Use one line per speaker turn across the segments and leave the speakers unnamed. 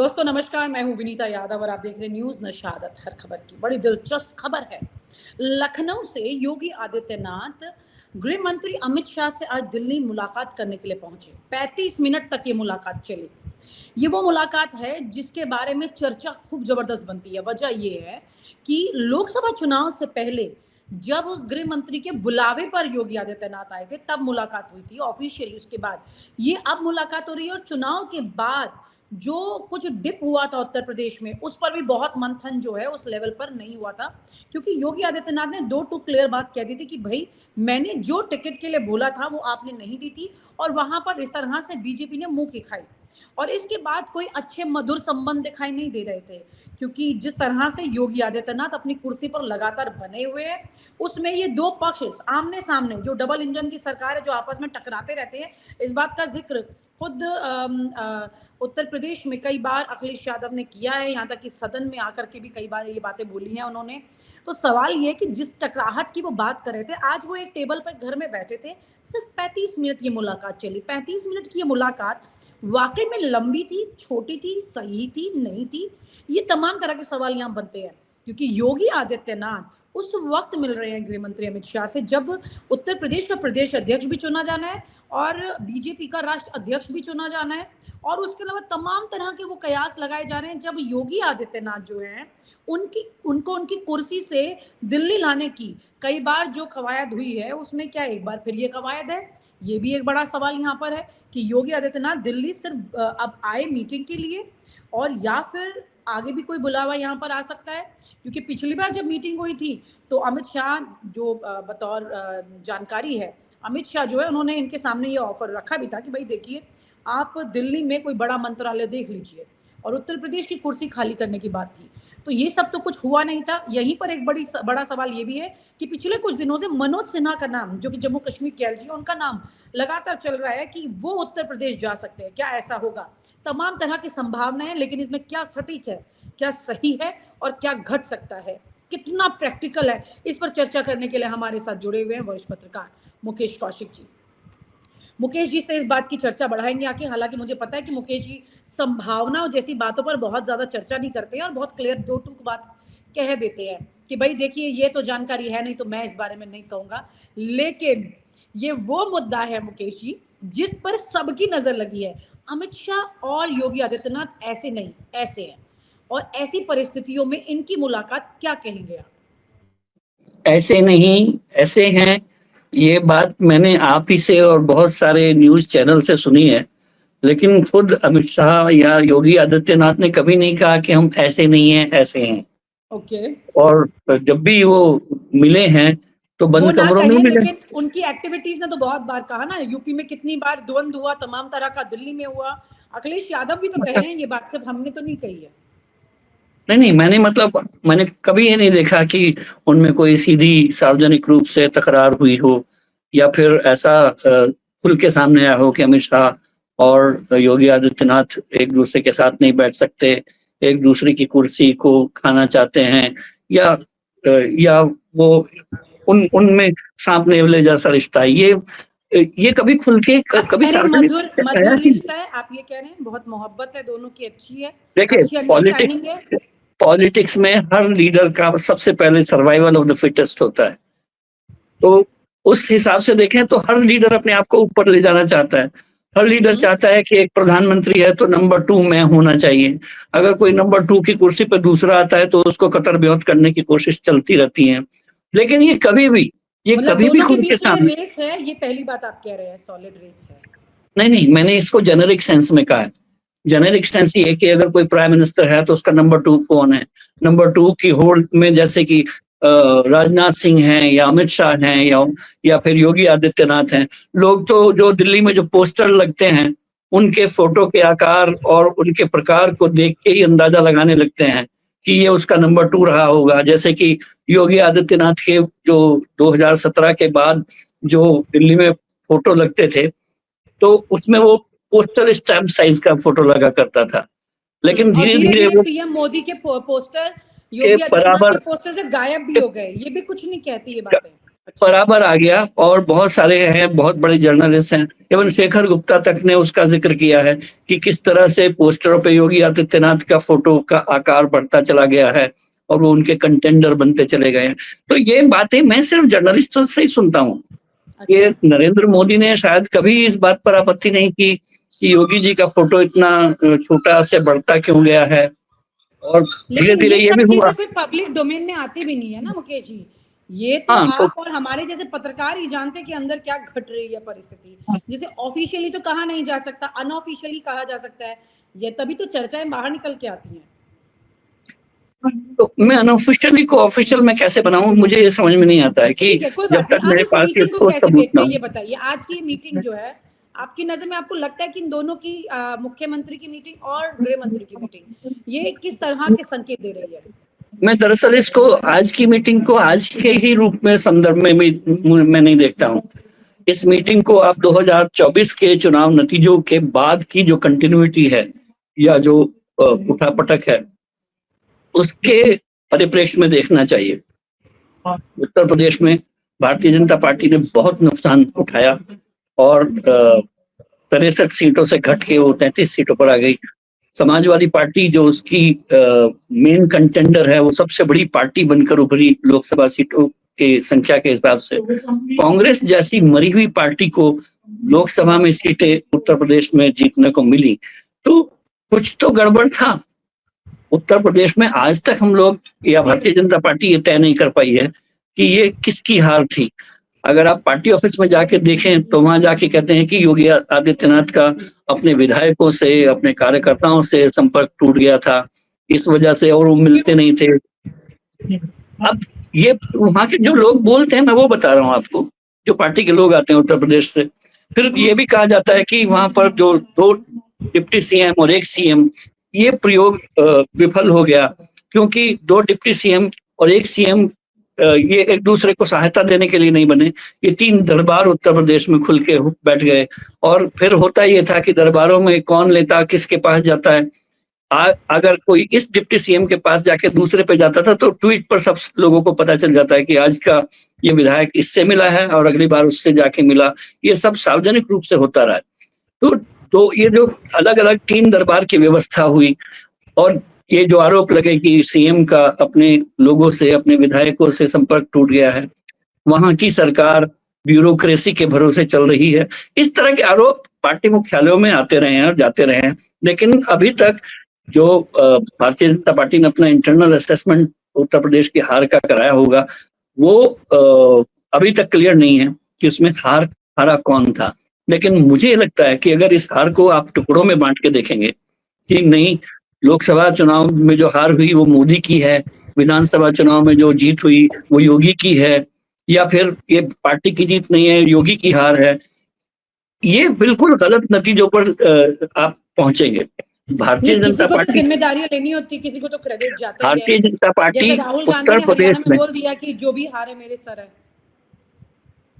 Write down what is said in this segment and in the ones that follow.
दोस्तों नमस्कार, मैं हूं विनीता यादव और आप देख रहे हैं न्यूज नशादत। हर खबर की बड़ी दिलचस्प खबर है। लखनऊ से योगी आदित्यनाथ गृह मंत्री अमित शाह से आज दिल्ली मुलाकात करने के लिए पहुंचे। 35 मिनट तक ये मुलाकात चली। ये वो मुलाकात है जिसके बारे में चर्चा खूब जबरदस्त बनती है। वजह ये है कि लोकसभा चुनाव से पहले जब गृह मंत्री के बुलावे पर योगी आदित्यनाथ आए थे तब मुलाकात हुई थी ऑफिशियली। उसके बाद ये अब मुलाकात हो रही है और चुनाव के बाद जो कुछ डिप हुआ था उत्तर प्रदेश में उस पर भी बहुत मंथन जो है उस लेवल पर नहीं हुआ था, क्योंकि योगी आदित्यनाथ ने दो टू क्लियर बात कह दी थी कि भाई मैंने जो टिकट के लिए बोला था वो आपने नहीं दी थी और वहां पर इस तरह से बीजेपी ने मुंह की खाई। और इसके बाद कोई अच्छे मधुर संबंध दिखाई नहीं दे रहे थे, क्योंकि जिस तरह से योगी आदित्यनाथ अपनी कुर्सी पर लगातार बने हुए हैं उसमें ये दो पक्ष आमने सामने जो डबल इंजन की सरकार है जो आपस में टकराते रहते हैं, इस बात का जिक्र खुद उत्तर प्रदेश में कई बार अखिलेश यादव ने किया है। यहाँ तक कि सदन में आकर के भी कई बार ये बातें बोली हैं उन्होंने। तो सवाल ये कि जिस टकराहट की वो बात कर रहे थे, आज वो एक टेबल पर घर में बैठे थे, सिर्फ 35 मिनट ये मुलाकात चली। 35 मिनट की ये मुलाकात वाकई में लंबी थी, छोटी थी, सही थी, नहीं थी, ये तमाम तरह के सवाल यहाँ बनते हैं। क्योंकि योगी आदित्यनाथ उस वक्त मिल रहे हैं गृह मंत्री अमित शाह से जब उत्तर प्रदेश का प्रदेश अध्यक्ष भी चुना जाना है और बीजेपी का राष्ट्र अध्यक्ष भी चुना जाना है, और उसके अलावा तमाम तरह के वो कयास लगाए जा रहे हैं जब योगी आदित्यनाथ जो है उनकी कुर्सी से दिल्ली लाने की कई बार जो कवायद हुई है उसमें क्या एक बार फिर ये कवायद है। ये भी एक बड़ा सवाल यहाँ पर है कि योगी आदित्यनाथ दिल्ली सिर्फ अब आए मीटिंग के लिए और या फिर आगे भी कोई बुलावा यहाँ पर आ सकता है। क्योंकि पिछली बार जब मीटिंग हुई थी तो अमित शाह जो बतौर जानकारी है, अमित शाह जो है उन्होंने इनके सामने ये ऑफर रखा भी था कि भाई देखिए आप दिल्ली में कोई बड़ा मंत्रालय देख लीजिए, और उत्तर प्रदेश की कुर्सी खाली करने की बात थी। तो ये सब तो कुछ हुआ नहीं था। यहीं पर एक बड़ा सवाल ये भी है कि पिछले कुछ दिनों से मनोज सिन्हा का नाम, जो कि जम्मू कश्मीर के एलजी, उनका नाम लगातार चल रहा है कि वो उत्तर प्रदेश जा सकते हैं। क्या ऐसा होगा? तमाम तरह की संभावनाएं, लेकिन इसमें क्या सटीक है, क्या सही है और क्या घट सकता है, कितना प्रैक्टिकल है, इस पर चर्चा करने के लिए हमारे साथ जुड़े हुए हैं वरिष्ठ पत्रकार मुकेश कौशिक जी। मुकेश जी से इस बात की चर्चा बढ़ाएंगे आके। हालांकि मुझे पता है कि मुकेश जी संभावनाओं जैसी बातों पर बहुत ज्यादा चर्चा नहीं करते हैं और बहुत क्लियर दो टूक बात कह देते हैं कि भाई देखिए ये तो जानकारी है नहीं तो मैं इस बारे में नहीं कहूंगा। लेकिन ये वो मुद्दा है मुकेश जी जिस पर सबकी नजर लगी है। अमित शाह और योगी आदित्यनाथ ऐसे नहीं ऐसे हैं, और ऐसी परिस्थितियों में इनकी मुलाकात क्या कहेंगे आप?
ऐसे नहीं, ऐसे हैं। ये बात मैंने आप ही से और बहुत सारे न्यूज़ चैनल से सुनी है, लेकिन खुद अमित शाह या योगी आदित्यनाथ ने कभी नहीं कहा कि हम ऐसे नहीं हैं, ऐसे हैं।
ओके।
और जब भी वो मिले हैं, तो
वो
बंद
ना
कमरों में
कहें,
मिले।
लेकिन उनकी एक्टिविटीज ने तो बहुत बार कहा ना, यूपी में कितनी बार द्वंद्व हुआ, तमाम तरह का दिल्ली में हुआ। अखिलेश यादव भी तो कहे हैं ये बात, सिर्फ हमने तो नहीं कही है।
नहीं, मैंने कभी ये नहीं देखा कि उनमें कोई सीधी सार्वजनिक रूप से तकरार हुई हो या फिर ऐसा खुल के सामने आया हो कि अमित शाह और योगी आदित्यनाथ एक दूसरे के साथ नहीं बैठ सकते, एक दूसरे की कुर्सी को खाना चाहते हैं, या या वो उनमें सांप नेवले जैसा रिश्ता है। ये कभी खुल के कभी
अरे
सार्वजनिक
मधुर
रूप से आया
मधुर
ही नहीं।
रिश्ता है, आप ये कह रहे हैं, बहुत मोहब्बत है दोनों की, अच्छी है,
देखिए,
अच्छी
पॉलिटिक्स
अंडरस्टैंडिंग है।
पॉलिटिक्स में हर लीडर का सबसे पहले सर्वाइवल ऑफ द फिटेस्ट होता है। तो उस हिसाब से देखें तो हर लीडर अपने आप को ऊपर ले जाना चाहता है। हर लीडर चाहता है कि एक प्रधानमंत्री है तो नंबर 2 मैं होना चाहिए। अगर कोई नंबर 2 की कुर्सी पे दूसरा आता है तो उसको कतर-ब्योंत करने की कोशिश चलती रहती है। लेकिन ये
मतलब
कभी भी
दोनों के
खुल के
बीच में
सामने
रेस है, ये पहली बात आप कह रहे हैं, सॉलिड रेस है।
नहीं, मैंने इसको जेनेरिक सेंस में कहा है। जेनेरिक सेंस ये है कि अगर कोई प्राइम मिनिस्टर है तो उसका नंबर 2 कौन है? नंबर 2 की होड़ में जैसे कि राजनाथ सिंह हैं या अमित शाह हैं या फिर योगी आदित्यनाथ हैं। लोग तो जो दिल्ली में जो पोस्टर लगते हैं, उनके फ़ोटो के आकार और उनके प्रकार को देख के ही अंदाज़ा लगाने लगते हैं कि ये उसका नंबर 2 रहा होगा। जैसे कि योगी आदित्यनाथ के जो 2017 के बाद जो दिल्ली में फ़ोटो लगते थे, तो उसमें वो पोस्टल स्टैम्प साइज का फोटो लगा करता था। लेकिन
और धीरे
धीरे-धीरे
धीरे
वो
पीएम मोदी के पोस्टर
के
योगी आदित्यनाथ
बराबर
के पोस्टर से गायब भी
के
हो गए। ये भी कुछ नहीं कहती ये
ग
बातें।
बराबर आ गया। और बहुत सारे हैं, बहुत बड़े जर्नलिस्ट हैं, इवन शेखर गुप्ता तक ने उसका जिक्र किया है कि किस तरह से पोस्टरों पे योगी आदित्यनाथ का फोटो का आकार बढ़ता चला गया है और वो उनके कंटेंडर बनते चले गए हैं। तो ये बातें मैं सिर्फ जर्नलिस्टों से ही सुनता हूँ। ये नरेंद्र मोदी ने शायद कभी इस बात पर आपत्ति नहीं की कि योगी जी का फोटो इतना छोटा से बढ़ता क्यों गया है, और धीरे
लेकिन
धीरे
ये
ये
सब
भी हुआ।
चीजें फिर पब्लिक डोमेन में आती भी नहीं है ना मुकेश जी। ये तो
हाँ,
आप और हमारे जैसे पत्रकार ही जानते हैं कि अंदर क्या घट रही है परिस्थिति, जिसे ऑफिशियली तो कहा नहीं जा सकता, अनऑफिशियली कहा जा सकता है। ये तभी तो चर्चाएं बाहर निकल के आती हैं।
तो मैं अनऑफिशियली को ऑफिशियल में कैसे बनाऊं, मुझे ये समझ में नहीं आता है कि
ठीक है, कोई
जब
बात नहीं।
तक
आप
मेरे
इस
पास ये
मीटिंग को
ठोस
कैसे
सबूत
देखते
ना
हैं
हो।
ये बताइए। आज की मीटिंग जो है, आपकी नजर में आपको लगता है कि इन दोनों की मुख्यमंत्री की मीटिंग और गृह मंत्री की मीटिंग ये किस तरह के संकेत दे रही है?
मैं दरअसल इसको आज की मीटिंग को आज के ही रूप में संदर्भ में मैं नहीं देखता हूँ। इस मीटिंग को आप 2024 के चुनाव नतीजों के बाद की जो कंटिन्यूटी है या जो उठापटक है उसके परिप्रेक्ष्य में देखना चाहिए। उत्तर प्रदेश में भारतीय जनता पार्टी ने बहुत नुकसान उठाया और 63 सीटों से घट के वो 33 सीटों पर आ गई। समाजवादी पार्टी जो उसकी मेन कंटेंडर है, वो सबसे बड़ी पार्टी बनकर उभरी लोकसभा सीटों के संख्या के हिसाब से। कांग्रेस जैसी मरी हुई पार्टी को लोकसभा में सीटें उत्तर प्रदेश में जीतने को मिली, तो कुछ तो गड़बड़ था उत्तर प्रदेश में। आज तक हम लोग या भारतीय जनता पार्टी ये तय नहीं कर पाई है कि ये किसकी हार थी। अगर आप पार्टी ऑफिस में जाके देखें तो वहां जाके कहते हैं कि योगी आदित्यनाथ का अपने विधायकों से, अपने कार्यकर्ताओं से संपर्क टूट गया था, इस वजह से, और वो मिलते नहीं थे। अब ये वहां के जो लोग बोलते हैं, मैं वो बता रहा हूँ आपको, जो पार्टी के लोग आते हैं उत्तर प्रदेश से। फिर ये भी कहा जाता है कि वहां पर जो 2 डिप्टी सीएम और 1 सीएम, ये प्रयोग विफल हो गया क्योंकि 2 डिप्टी सीएम और 1 सीएम ये एक दूसरे को सहायता देने के लिए नहीं बने। ये 3 दरबार उत्तर प्रदेश में खुल के बैठ गए और फिर होता ये था कि दरबारों में कौन लेता, किसके पास जाता है। अगर कोई इस डिप्टी सीएम के पास जाके दूसरे पे जाता था तो ट्वीट पर सब लोगों को पता चल जाता है कि आज का ये विधायक इससे मिला है और अगली बार उससे जाके मिला। ये सब सार्वजनिक रूप से होता रहा। तो ये जो अलग अलग 3 दरबार की व्यवस्था हुई और ये जो आरोप लगे कि सीएम का अपने लोगों से, अपने विधायकों से संपर्क टूट गया है, वहां की सरकार ब्यूरोक्रेसी के भरोसे चल रही है, इस तरह के आरोप पार्टी मुख्यालयों में आते रहे हैं और जाते रहे हैं। लेकिन अभी तक जो भारतीय जनता पार्टी ने अपना इंटरनल असेसमेंट उत्तर प्रदेश की हार का कराया होगा, वो अभी तक क्लियर नहीं है कि उसमें हारा कौन था। लेकिन मुझे लगता है कि अगर इस हार को आप टुकड़ों में बांट के देखेंगे कि नहीं, लोकसभा चुनाव में जो हार हुई वो मोदी की है, विधानसभा चुनाव में जो जीत हुई वो योगी की है, या फिर ये पार्टी की जीत नहीं है, योगी की हार है, ये बिल्कुल गलत नतीजों पर आप पहुंचेंगे। भारतीय
नहीं, किसी
जनता
को तो
पार्टी
जिम्मेदारियां लेनी होती, किसी को तो क्रेडिट जाता ही है।
भारतीय जनता पार्टी
जैसे राहुल गांधी
उत्तर
ने
प्रदेश
हरियाणा में
में
बोल दिया कि जो भी हारे मेरे सर है।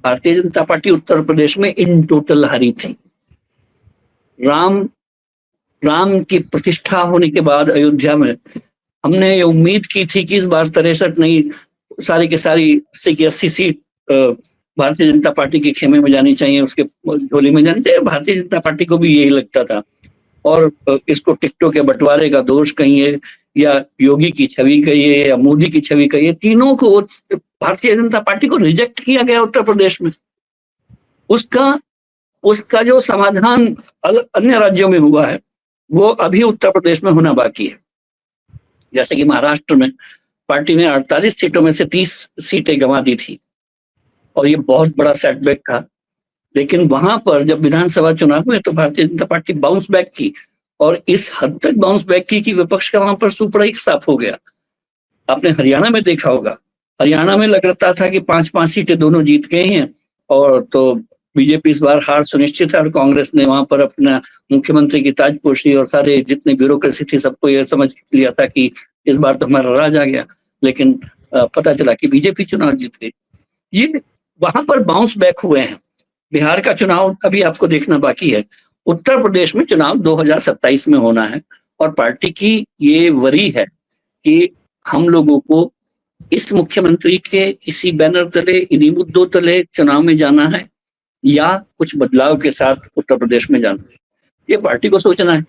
भारतीय जनता पार्टी उत्तर प्रदेश में इन टोटल हारी थी। राम राम की प्रतिष्ठा होने के बाद अयोध्या में हमने ये उम्मीद की थी कि इस बार 63 नहीं, सारी की सारी 80 की 80 सीट भारतीय जनता पार्टी के खेमे में जानी चाहिए, उसके झोली में जानी चाहिए। भारतीय जनता पार्टी को भी यही लगता था और इसको टिकटों के बंटवारे का दोष कहिए या योगी की छवि कहिए या मोदी की छवि कहिए, तीनों को भारतीय जनता पार्टी को रिजेक्ट किया गया उत्तर प्रदेश में। उसका उसका जो समाधान अन्य राज्यों में हुआ है वो अभी उत्तर प्रदेश में होना बाकी है। जैसे कि महाराष्ट्र में पार्टी ने 48 सीटों में से 30 सीटें गंवा दी थी और ये बहुत बड़ा सेटबैक था। लेकिन वहां पर जब विधानसभा चुनाव हुए तो Bharatiya Janata party bounce back की और इस हद तक बाउंस बैक की कि विपक्ष का वहां पर सुपड़ा ही साफ हो गया। आपने हरियाणा में देखा होगा, हरियाणा में लग रहा था कि 5-5 सीटें दोनों जीत गए हैं और तो बीजेपी इस बार हार सुनिश्चित है और कांग्रेस ने वहां पर अपना मुख्यमंत्री की ताजपोशी और सारे जितने ब्यूरोक्रेसी थी सबको यह समझ लिया था कि इस बार तो हमारा राज आ गया। लेकिन पता चला कि बीजेपी चुनाव जीत गई। ये वहां पर बाउंस बैक हुए हैं। बिहार का चुनाव अभी आपको देखना बाकी है। उत्तर प्रदेश में चुनाव 2027 में होना है और पार्टी की ये वरी है कि हम लोगों को इस मुख्यमंत्री के इसी बैनर तले, इन्हीं मुद्दों तले चुनाव में जाना है या कुछ बदलाव के साथ उत्तर प्रदेश में जाना है, ये पार्टी को सोचना है।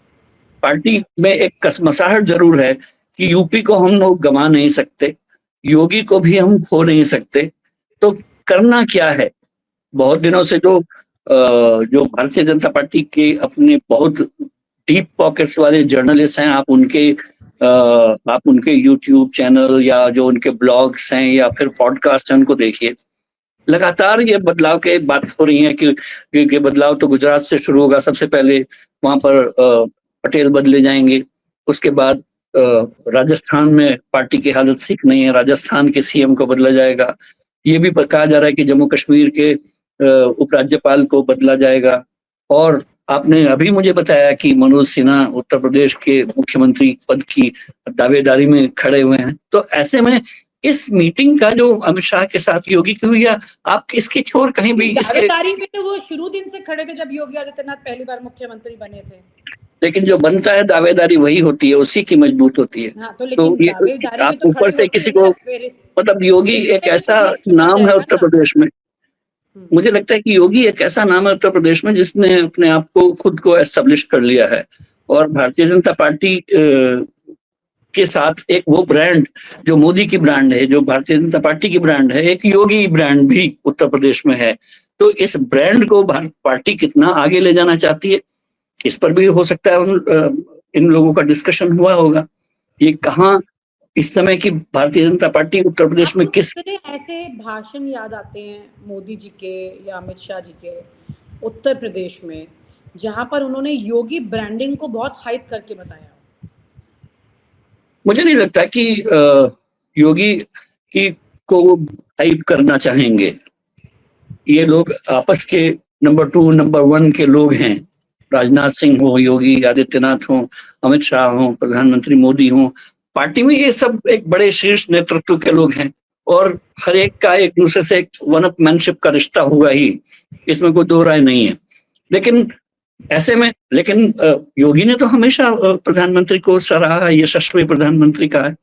पार्टी में एक कसमसाहट जरूर है कि यूपी को हम लोग गंवा नहीं सकते, योगी को भी हम खो नहीं सकते, तो करना क्या है। बहुत दिनों से जो भारतीय जनता पार्टी के अपने बहुत डीप पॉकेट्स वाले जर्नलिस्ट हैं, आप उनके यूट्यूब चैनल या जो उनके ब्लॉग्स हैं या फिर पॉडकास्ट हैं, उनको देखिए। लगातार ये बदलाव के बात हो रही है कि बदलाव तो गुजरात से शुरू होगा। सबसे पहले वहां पर पटेल बदले जाएंगे, उसके बाद राजस्थान में पार्टी की हालत ठीक नहीं है, राजस्थान के सीएम को बदला जाएगा। ये भी कहा जा रहा है कि जम्मू कश्मीर के उपराज्यपाल को बदला जाएगा। और आपने अभी मुझे बताया कि मनोज सिन्हा उत्तर प्रदेश के मुख्यमंत्री पद की दावेदारी में खड़े हुए हैं। तो ऐसे में इस मीटिंग का जो अमित शाह के साथ योगी की हुई है, आप इसकी छोर कहीं भी इसके
दावेदारी में तो वो शुरू दिन से खड़े थे जब योगी आदित्यनाथ पहली बार मुख्यमंत्री बने थे।
लेकिन जो बनता है दावेदारी वही होती है, उसी की मजबूत होती है।
हाँ, तो ये आप
ऊपर से किसी को, मतलब योगी एक ऐसा नाम है उत्तर प्रदेश में, मुझे लगता है कि योगी एक ऐसा नाम है उत्तर प्रदेश में जिसने अपने आप को खुद को एस्टेब्लिश कर लिया है। और भारतीय जनता पार्टी के साथ एक वो ब्रांड जो मोदी की ब्रांड है, जो भारतीय जनता पार्टी की ब्रांड है, एक योगी ब्रांड भी उत्तर प्रदेश में है। तो इस ब्रांड को पार्टी कितना आगे ले जाना चाहती है, इस पर भी हो सकता है इन लोगों का डिस्कशन हुआ होगा। ये कहाँ इस समय की भारतीय जनता पार्टी उत्तर प्रदेश में किस
ऐसे भाषण याद आते हैं मोदी जी के या अमित शाह जी के उत्तर प्रदेश में, जहां पर उन्होंने योगी ब्रांडिंग को बहुत हाइप करके बताया?
मुझे नहीं लगता कि योगी की को वो हाइप करना चाहेंगे। ये लोग आपस के नंबर 2 नंबर 1 के लोग हैं। राजनाथ सिंह हो, योगी आदित्यनाथ हो, अमित शाह हो, प्रधानमंत्री मोदी हो, पार्टी में ये सब एक बड़े शीर्ष नेतृत्व के लोग हैं और हर एक का एक दूसरे से एक वन अपमैनशिप का रिश्ता होगा ही, इसमें कोई दो राय नहीं है। लेकिन ऐसे में योगी ने तो हमेशा प्रधानमंत्री को सराहा, यशस्वी प्रधानमंत्री कहा है।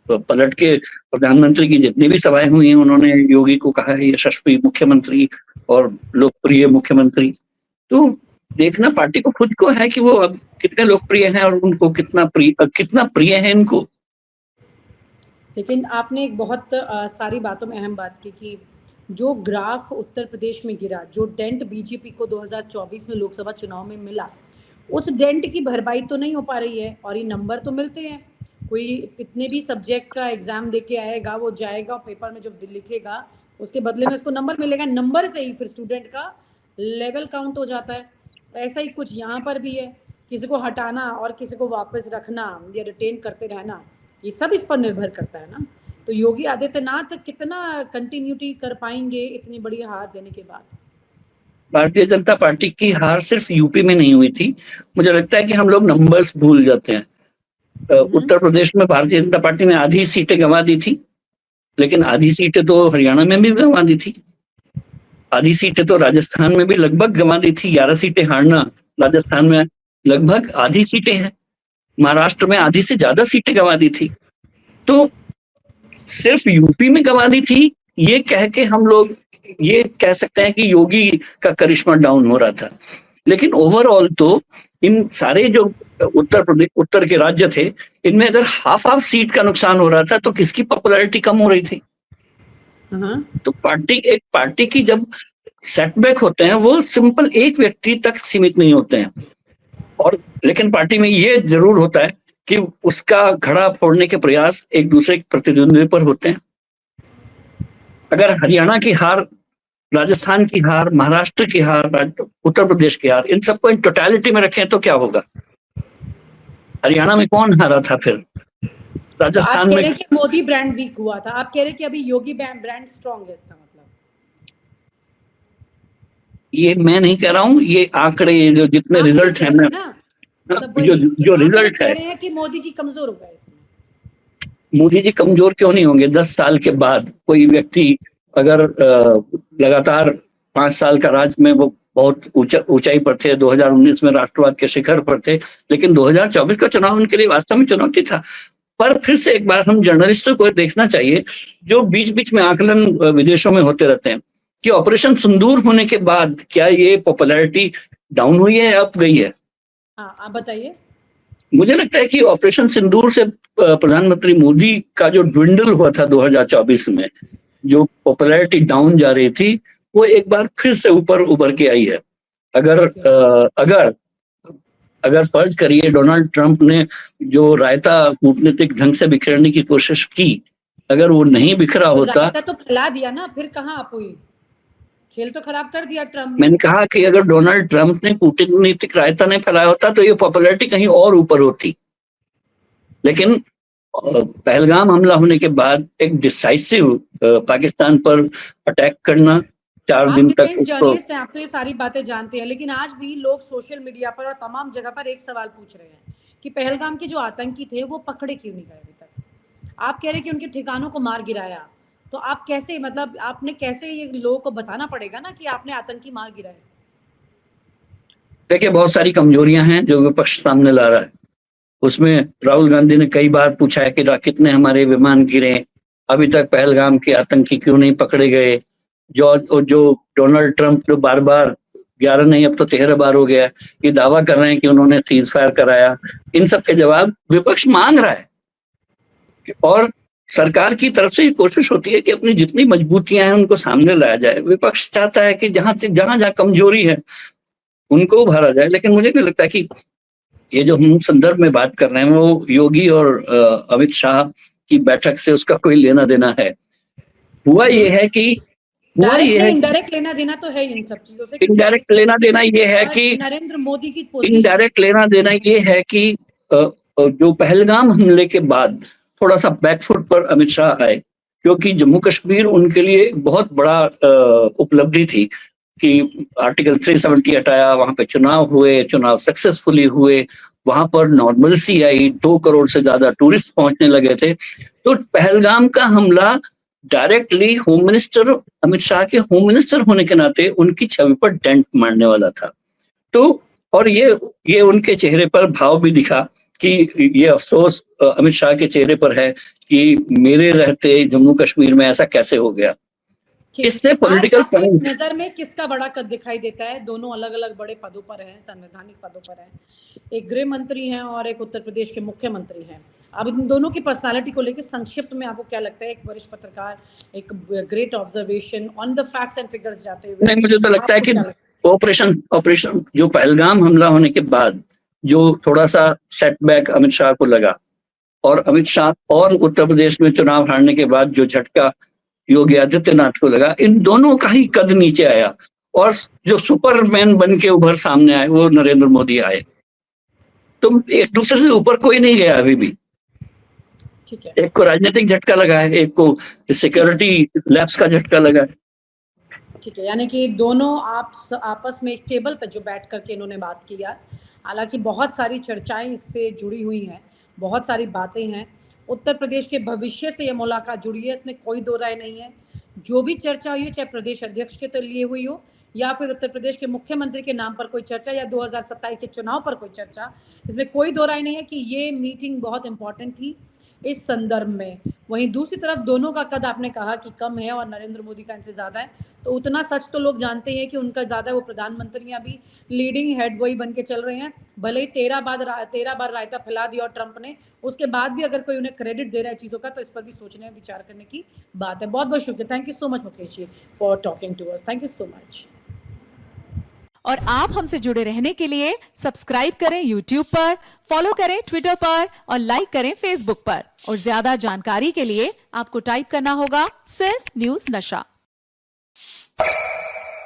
तो पलट के प्रधानमंत्री की जितनी भी सभाएं हुई हैं, उन्होंने योगी को कहा है यशस्वी मुख्यमंत्री और लोकप्रिय मुख्यमंत्री। तो देखना पार्टी को खुद को है कि वो अब कितने लोकप्रिय हैं और उनको कितना प्रिय है इनको।
लेकिन आपने एक बहुत सारी बातों में अहम बात की कि जो ग्राफ उत्तर प्रदेश में गिरा, जो डेंट बीजेपी को 2024 में लोकसभा चुनाव में मिला, उस डेंट की भरपाई तो नहीं हो पा रही है। और ये नंबर तो मिलते हैं, कोई कितने भी सब्जेक्ट का एग्जाम दे के आएगा, वो जाएगा पेपर में जब लिखेगा उसके बदले में उसको नंबर मिलेगा, नंबर से ही फिर स्टूडेंट का लेवल काउंट हो जाता है। ऐसा ही कुछ यहाँ पर भी है, किसी को हटाना और किसी को वापस रखना या रिटेन करते रहना, ये सब इस पर निर्भर करता है ना। तो योगी आदित्यनाथ कितना कंटिन्यूटी कर पाएंगे इतनी बड़ी हार देने के बाद?
भारतीय जनता पार्टी की हार सिर्फ यूपी में नहीं हुई थी। मुझे लगता है कि हम लोग नंबर्स भूल जाते हैं। उत्तर प्रदेश में भारतीय जनता पार्टी ने आधी सीटें गंवा दी थी, लेकिन आधी सीटें तो हरियाणा में भी गंवा दी थी, आधी सीटें तो राजस्थान में भी लगभग गंवा दी थी। 11 सीटें हारना राजस्थान में लगभग आधी सीटें हैं, महाराष्ट्र में आधी से ज्यादा सीटें गंवा दी थी। तो सिर्फ यूपी में गंवा दी थी ये कह के हम लोग ये कह सकते हैं कि योगी का करिश्मा डाउन हो रहा था। लेकिन ओवरऑल तो इन सारे जो उत्तर के राज्य थे, इनमें अगर हाफ सीट का नुकसान हो रहा था तो किसकी पॉपुलैरिटी कम हो रही थी? तो पार्टी की जब सेटबैक होते हैं वो सिंपल एक व्यक्ति तक सीमित नहीं होते हैं। और लेकिन पार्टी में ये जरूर होता है कि उसका घड़ा फोड़ने के प्रयास एक दूसरे प्रतिद्वंदी पर होते हैं। अगर हरियाणा की हार, राजस्थान की हार, महाराष्ट्र की हार, उत्तर प्रदेश की हार, इन सबको इन टोटलिटी में रखें तो क्या होगा? हरियाणा में कौन हारा था फिर? राजस्थान में
मोदी ब्रांड वीक हुआ था, आप कह रहे कि अभी योगी ब्रांड स्ट्रॉन्ग है, इसका मतलब?
ये मैं नहीं कह रहा हूँ, ये आंकड़े जो जितने रिजल्ट है ना, जो रिजल्ट
कह रहे हैं कि मोदी जी कमजोर हो गए इसमें।
मोदी जी कमजोर क्यों नहीं होंगे? 10 साल के बाद कोई व्यक्ति अगर लगातार 5 साल का राज में वो बहुत ऊंचाई पर थे, 2019 में राष्ट्रवाद के शिखर पर थे, लेकिन 2024 का चुनाव उनके लिए वास्तव में चुनौती था। पर फिर से एक बार हम जर्नलिस्टों को देखना चाहिए, जो बीच बीच में आकलन विदेशों में होते रहते हैं, कि ऑपरेशन सिंदूर होने के बाद क्या ये पॉपुलैरिटी डाउन हुई है या अप गई है?
हाँ, आप बताइए।
मुझे लगता है कि ऑपरेशन सिंदूर से प्रधानमंत्री मोदी का जो ड्विंडल हुआ था 2024 में, जो पॉपुलैरिटी डाउन जा रही थी, वो एक बार फिर से ऊपर उभर के आई है। अगर फर्ज करिए डोनाल्ड ट्रंप ने जो रायता कूटनीतिक ढंग से बिखेरने की कोशिश की, अगर वो नहीं बिखरा होता,
रायता तो फैला दिया ना, फिर कहाँ आप हुई, खेल तो खराब कर दिया ट्रम्प।
मैंने कहा कि अगर डोनाल्ड ट्रंप ने कूटनीतिक रायता नहीं फैलाया होता तो ये पॉपुलैरिटी कहीं और ऊपर होती। लेकिन पहलगाम हमला होने के बाद एक डिसाइसिव पाकिस्तान पर अटैक करना, 4 दिन तक
जर्नलिस्ट हैं, आप तो ये सारी बातें जानते हैं, लेकिन आज भी लोग सोशल मीडिया पर और तमाम जगह पर एक सवाल पूछ रहे हैं कि पहलगाम के जो आतंकी थे वो पकड़े क्यों नहीं गए अभी तक। आप कह रहे हैं कि उनके ठिकानों को मार गिराया, तो आप कैसे, मतलब आपने कैसे, ये लोगों को बताना पड़ेगा ना कि आपने आतंकी मार गिराए।
देखिए, बहुत सारी कमजोरियां हैं जो विपक्ष सामने ला रहा है। उसमें राहुल गांधी ने कई बार पूछा है कि कितने हमारे विमान गिरे, अभी तक पहलगाम के आतंकी क्यों नहीं पकड़े गए। जो डोनाल्ड ट्रंप जो बार बार 11 नहीं अब तो 13 बार हो गया ये दावा कर रहे हैं कि उन्होंने सीज फायर कराया, इन सब के जवाब विपक्ष मांग रहा है। और सरकार की तरफ से कोशिश होती है कि अपनी जितनी मजबूतियां हैं उनको सामने लाया जाए। विपक्ष चाहता है कि जहां कमजोरी है उनको उभारा जाए। लेकिन मुझे नहीं लगता कि ये जो हम संदर्भ में बात कर रहे हैं वो योगी और अमित शाह की बैठक से उसका कोई लेना देना है। हुआ ये है कि
इनडायरेक्ट लेना देना तो है इन सब चीजों से।
इनडायरेक्ट लेना देना ये है कि
नरेंद्र मोदी की
इनडायरेक्ट लेना देना ये है कि जो पहलगाम हमले के बाद थोड़ा सा बैकफुट पर अमित शाह आए, क्योंकि जम्मू कश्मीर उनके लिए बहुत बड़ा उपलब्धि थी कि आर्टिकल 370 हटाया, वहां पे चुनाव हुए, चुनाव सक्सेसफुली हुए, वहां पर नॉर्मलसी आई, 2 करोड़ से ज्यादा टूरिस्ट पहुंचने लगे थे। तो पहलगाम का हमला directly home minister Amit Shah के होम मिनिस्टर होने के नाते उनकी छवि पर डेंट मारने वाला था। तो और ये उनके चेहरे पर भाव भी दिखा कि ये अफसोस अमित शाह के चेहरे पर है कि मेरे रहते जम्मू कश्मीर में ऐसा कैसे हो गया। इससे पॉलिटिकल
नजर में किसका बड़ा कद दिखाई देता है? दोनों अलग अलग बड़े पदों पर हैं, संवैधानिक पदों पर हैं। एक गृह मंत्री हैं और एक उत्तर प्रदेश के मुख्यमंत्री हैं। अब इन दोनों की पर्सनालिटी को लेकर संक्षिप्त में आपको क्या लगता है? एक वरिष्ठ पत्रकार, एक great observation on the facts and figures जाते हुए।
नहीं, मुझे तो लगता है कि ऑपरेशन जो पहलगाम हमला होने के बाद जो थोड़ा सा सेटबैक अमित शाह को लगा, और अमित शाह और उत्तर प्रदेश में चुनाव हारने के बाद जो झटका योगी आदित्यनाथ को लगा, इन दोनों का ही कद नीचे आया और जो सुपरमैन बन के उभर सामने आए वो नरेंद्र मोदी आए। तो एक दूसरे से ऊपर कोई नहीं गया अभी भी।
ठीक है,
एक को राजनीतिक झटका लगा है, एक को सिक्योरिटी लैप्स का झटका लगा है।
ठीक है, यानी कि दोनों आपस में एक टेबल पर जो बैठ करके इन्होंने बात किया। हालांकि बहुत सारी चर्चाएं इससे जुड़ी हुई हैं, बहुत सारी बातें हैं। उत्तर प्रदेश के भविष्य से ये मुलाकात जुड़ी है, इसमें कोई दो राय नहीं है। जो भी चर्चा हुई है, चाहे प्रदेश अध्यक्ष के तो लिए हुई हो या फिर उत्तर प्रदेश के मुख्यमंत्री के नाम पर कोई चर्चा या 2027 के चुनाव पर कोई चर्चा, इसमें कोई दो राय नहीं है कि ये मीटिंग बहुत इंपॉर्टेंट थी इस संदर्भ में। वहीं दूसरी तरफ दोनों का कद आपने कहा कि कम है और नरेंद्र मोदी का इनसे ज़्यादा है, तो उतना सच तो लोग जानते हैं कि उनका ज़्यादा, वो प्रधानमंत्री अभी लीडिंग हेड वही बन के चल रहे हैं। भले ही 13 बार रायता फैला दिया और ट्रंप ने, उसके बाद भी अगर कोई उन्हें क्रेडिट दे रहा है चीज़ों का, तो इस पर भी सोचने विचार करने की बात है। बहुत बहुत शुक्रिया, thank you so much Mukesh ji for talking to us, thank you so much.
और आप हमसे जुड़े रहने के लिए सब्सक्राइब करें YouTube पर, फॉलो करें Twitter पर और लाइक करें Facebook पर। और ज्यादा जानकारी के लिए आपको टाइप करना होगा सिर्फ न्यूज़ नशा।